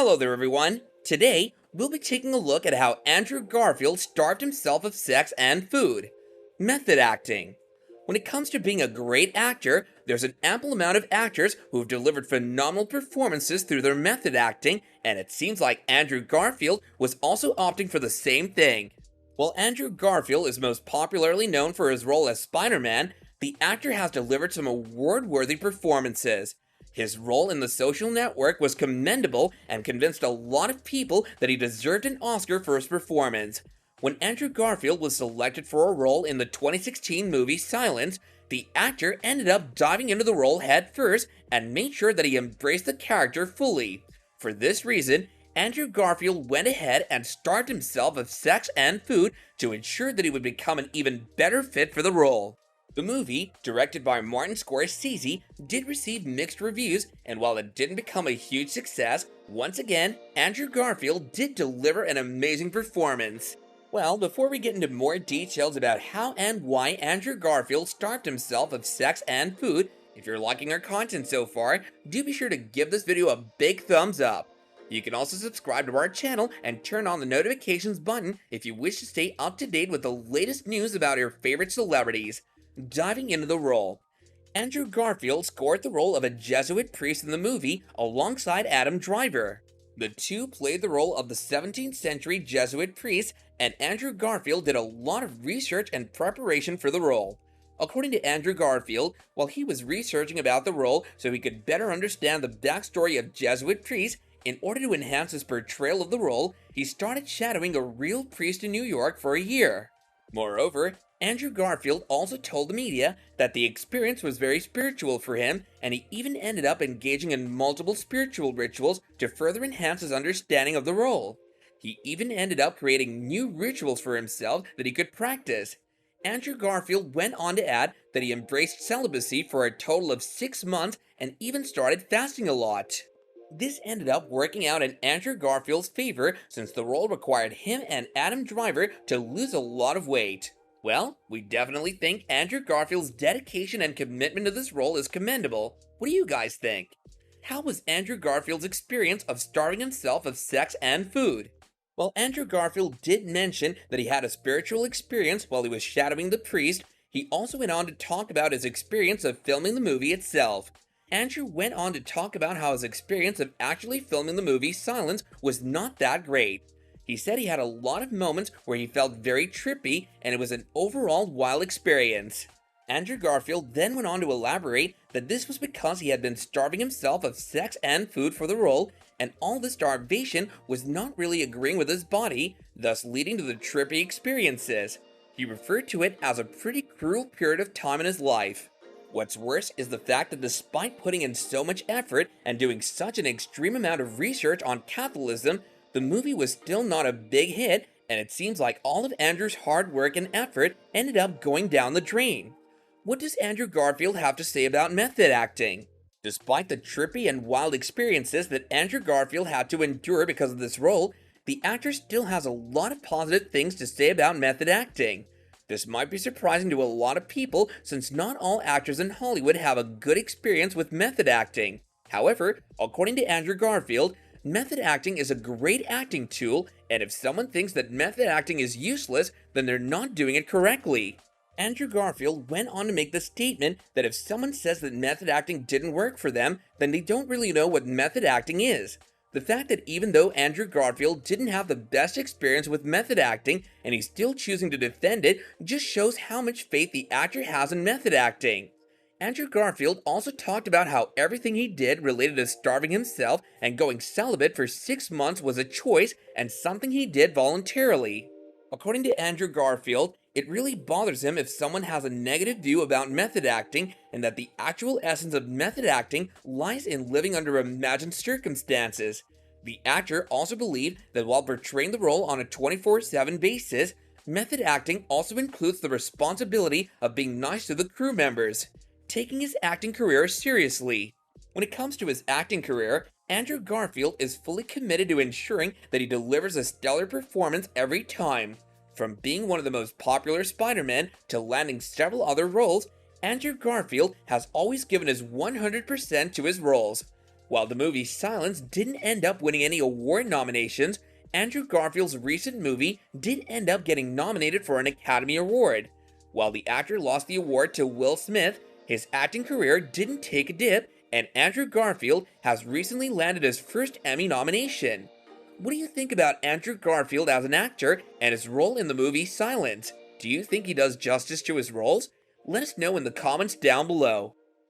Hello there, everyone. Today, we'll be taking a look at how Andrew Garfield starved himself of sex and food. Method acting. When it comes to being a great actor, there's an ample amount of actors who have delivered phenomenal performances through their method acting, and it seems like Andrew Garfield was also opting for the same thing. While Andrew Garfield is most popularly known for his role as Spider-Man, the actor has delivered some award-worthy performances. His role in The Social Network was commendable and convinced a lot of people that he deserved an Oscar for his performance. When Andrew Garfield was selected for a role in the 2016 movie Silence, the actor ended up diving into the role headfirst and made sure that he embraced the character fully. For this reason, Andrew Garfield went ahead and starved himself of sex and food to ensure that he would become an even better fit for the role. The movie, directed by Martin Scorsese, did receive mixed reviews, and while it didn't become a huge success, once again, Andrew Garfield did deliver an amazing performance. Well, before we get into more details about how and why Andrew Garfield starved himself of sex and food, if you're liking our content so far, do be sure to give this video a big thumbs up. You can also subscribe to our channel and turn on the notifications button if you wish to stay up to date with the latest news about your favorite celebrities. Diving into the role. Andrew Garfield scored the role of a Jesuit priest in the movie alongside Adam Driver. The two played the role of the 17th century Jesuit priest, and Andrew Garfield did a lot of research and preparation for the role. According to Andrew Garfield, while he was researching about the role so he could better understand the backstory of Jesuit priests, in order to enhance his portrayal of the role, he started shadowing a real priest in New York for a year. Moreover, Andrew Garfield also told the media that the experience was very spiritual for him, and he even ended up engaging in multiple spiritual rituals to further enhance his understanding of the role. He even ended up creating new rituals for himself that he could practice. Andrew Garfield went on to add that he embraced celibacy for a total of 6 months and even started fasting a lot. This ended up working out in Andrew Garfield's favor since the role required him and Adam Driver to lose a lot of weight. Well, we definitely think Andrew Garfield's dedication and commitment to this role is commendable. What do you guys think? How was Andrew Garfield's experience of starving himself of sex and food? While Andrew Garfield did mention that he had a spiritual experience while he was shadowing the priest, he also went on to talk about his experience of filming the movie itself. Andrew went on to talk about how his experience of actually filming the movie Silence was not that great. He said he had a lot of moments where he felt very trippy, and it was an overall wild experience. Andrew Garfield then went on to elaborate that this was because he had been starving himself of sex and food for the role, and all the starvation was not really agreeing with his body, thus leading to the trippy experiences. He referred to it as a pretty cruel period of time in his life. What's worse is the fact that despite putting in so much effort and doing such an extreme amount of research on capitalism, the movie was still not a big hit, and it seems like all of Andrew's hard work and effort ended up going down the drain. What does Andrew Garfield have to say about method acting? Despite the trippy and wild experiences that Andrew Garfield had to endure because of this role, the actor still has a lot of positive things to say about method acting. This might be surprising to a lot of people since not all actors in Hollywood have a good experience with method acting. However, according to Andrew Garfield, method acting is a great acting tool, and if someone thinks that method acting is useless, then they're not doing it correctly. Andrew Garfield went on to make the statement that if someone says that method acting didn't work for them, then they don't really know what method acting is. The fact that even though Andrew Garfield didn't have the best experience with method acting, and he's still choosing to defend it, just shows how much faith the actor has in method acting. Andrew Garfield also talked about how everything he did related to starving himself and going celibate for 6 months was a choice and something he did voluntarily. According to Andrew Garfield, it really bothers him if someone has a negative view about method acting, and that the actual essence of method acting lies in living under imagined circumstances. The actor also believed that while portraying the role on a 24/7 basis, method acting also includes the responsibility of being nice to the crew members, taking his acting career seriously. When it comes to his acting career, Andrew Garfield is fully committed to ensuring that he delivers a stellar performance every time. From being one of the most popular Spider-Men to landing several other roles, Andrew Garfield has always given his 100% to his roles. While the movie Silence didn't end up winning any award nominations, Andrew Garfield's recent movie did end up getting nominated for an Academy Award. While the actor lost the award to Will Smith, his acting career didn't take a dip, and Andrew Garfield has recently landed his first Emmy nomination. What do you think about Andrew Garfield as an actor and his role in the movie Silence? Do you think he does justice to his roles? Let us know in the comments down below.